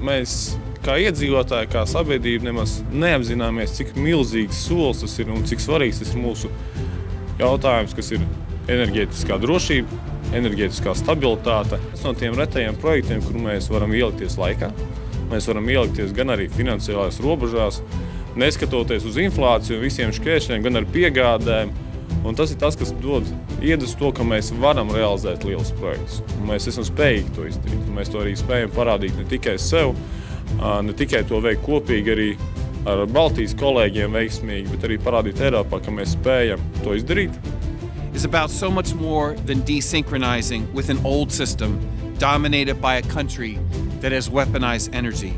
mēs kā iedzīvotāji, kā sabiedrība nemaz neapzināmies, cik milzīgs solis tas ir un cik svarīgs tas ir mūsu jautājums, kas ir enerģētiskā drošība, enerģētiskā stabilitāte. Tas no tiem retajiem projektiem, kur mēs varam ielikties laikā, mēs varam ielikties gan arī finansiālās robežās, neskatoties uz inflāciju un visiem šķēršļiem, gan ar piegādēm. Un tas ir tas, kas dod iedvesmu to, ka mēs varam realizēt lielus projektus. Un mēs esam spējīgi to izdarīt. Un mēs to arī spējam parādīt ne tikai sev, ne tikai to veikt kopīgi arī ar Baltijas kolēģiem veiksmīgi, bet arī parādīt Eiropā, ka mēs spējam to izdarīt. Is about so much more than desynchronizing with an old system dominated by a country that has weaponized energy.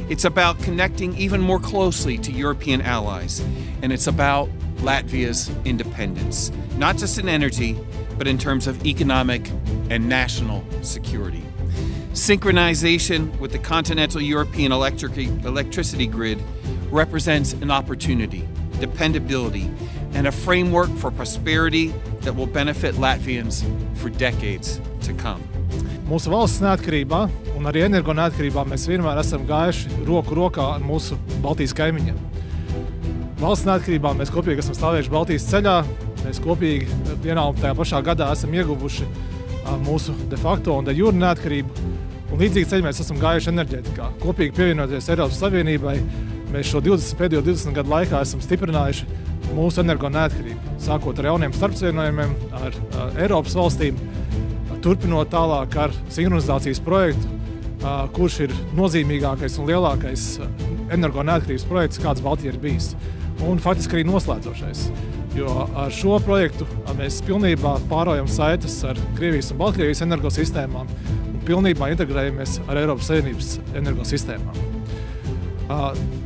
It's about connecting even more closely to European allies, and it's about Latvia's independence, not just in energy, but in terms of economic and national security. Synchronization with the continental European electricity grid represents an opportunity, dependability, and a framework for prosperity that will benefit Latvians for decades to come. Mūsu valsts neatkarībā un arī energo neatkarībā mēs vienmēr esam gājuši roku rokā ar mūsu Baltijas kaimiņiem. Valsts neatkarībā mēs kopīgi esam stāvējuši Baltijas ceļā, mēs kopīgi vienā un tajā pašā gadā esam ieguvuši mūsu de facto un de jure neatkarību, un līdzīgi ceļu mēs esam gājuši enerģētikā. Kopīgi pievienoties Eiropas Savienībai, mēs šo pēdējo 20 gadu laikā esam stiprinājuši mūsu energo neatkarību, sākot ar jauniem starpsavienojumiem, ar Eiropas valstīm, turpinot tālāk ar sinhronizācijas projektu, kurš ir nozīmīgākais un lielākais energo neatkarības projekts, kāds Baltijā ir bijis. Un faktiski arī noslēdzošais, jo ar šo projektu mēs pilnībā pāraujam saites ar Krievijas un Baltkrievijas energosistēmām un pilnībā integrējamies ar Eiropas Savienības energosistēmām.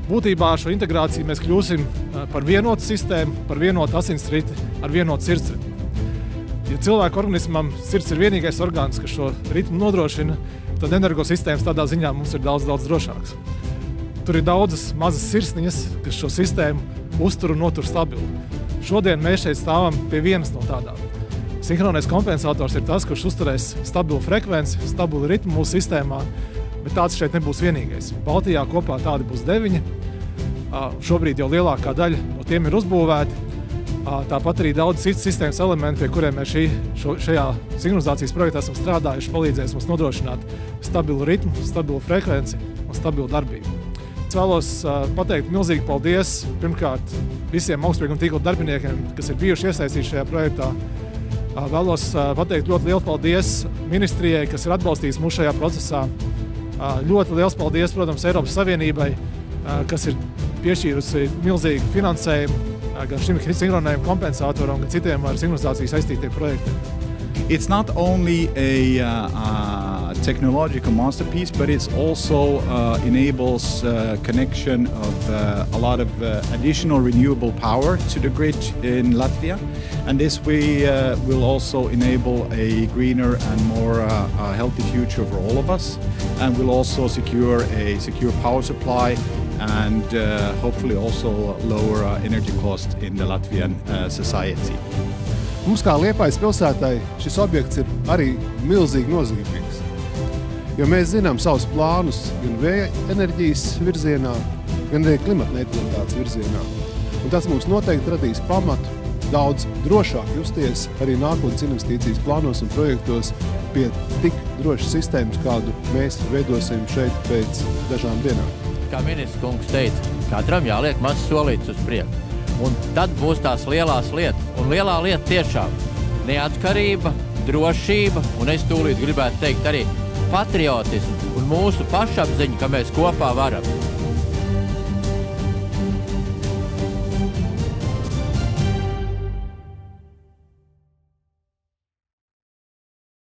Būtībā ar šo integrāciju mēs kļūsim par vienotu sistēmu, par vienotu asinsriti, ar vienotu sirdsritmu. Ja cilvēku organismam sirds ir vienīgais orgāns, kas šo ritmu nodrošina, tad energosistēmas tādā ziņā mums ir daudz drošāks. Tur ir daudzas mazas sirsniņas, kas šo sistēmu uztur un notur stabilu. Šodien mēs šeit stāvam pie vienas no tādām. Sinhronais kompensators ir tas, kurš uzturēs stabilu frekvenci, stabilu ritmu mūsu sistēmā, bet tāds šeit nebūs vienīgais. Baltijā kopā tādi būs 9. Šobrīd jau lielākā daļa no tiem ir uzbūvēti. Tāpat arī daudz citas sistēmas elementi, pie kuriem mēs šajā sinhronizācijas projektā esam strādājuši, palīdzēs mums nodrošināt stabilu ritmu, stabilu frekvenci un stabilu darbību. Es vēlos pateikt milzīgi paldies pirmkārt visiem augstsprieguma tīkla darbiniekiem, kas ir bijuši iesaistīti šajā projektā. Vēlos pateikt ļoti lielu paldies ministrijai, kas ir atbalstījis mūs šajā procesā. Ļoti liels paldies, protams, Eiropas Savienībai, kas ir piešķīrusi milzīgu finansējumu gan šim sinhronējuma kompensatoram, gan citiem ar sinhronizāciju saistītiem projektiem. It's not only a technological masterpiece, but it also enables connection of a lot of additional renewable power to the grid in Latvia. And this will also enable a greener and more healthy future for all of us. And will also secure a secure power supply and hopefully also lower energy cost in the Latvian society. Mums kā Liepājas pilsētai šis objekts ir arī milzīgi nozīmīgs, jo mēs zinām savus plānus gan vēja enerģijas virzienā, gan arī klimatneitralitātes virzienā. Un tas mums noteikti radīs pamatu daudz drošāk justies arī nākotnes investīcijas plānos un projektos pie tik drošas sistēmas, kādu mēs veidosim šeit pēc dažām dienām. Kā ministrs kungs teica, katram jāliek mazs solīts uz priekšu. Un tad būs tās lielās lietas. Un lielā lieta tiešām neatkarība, drošība, un es tūlīt gribētu teikt arī patriotismu un mūsu pašapziņu, ka mēs kopā varam.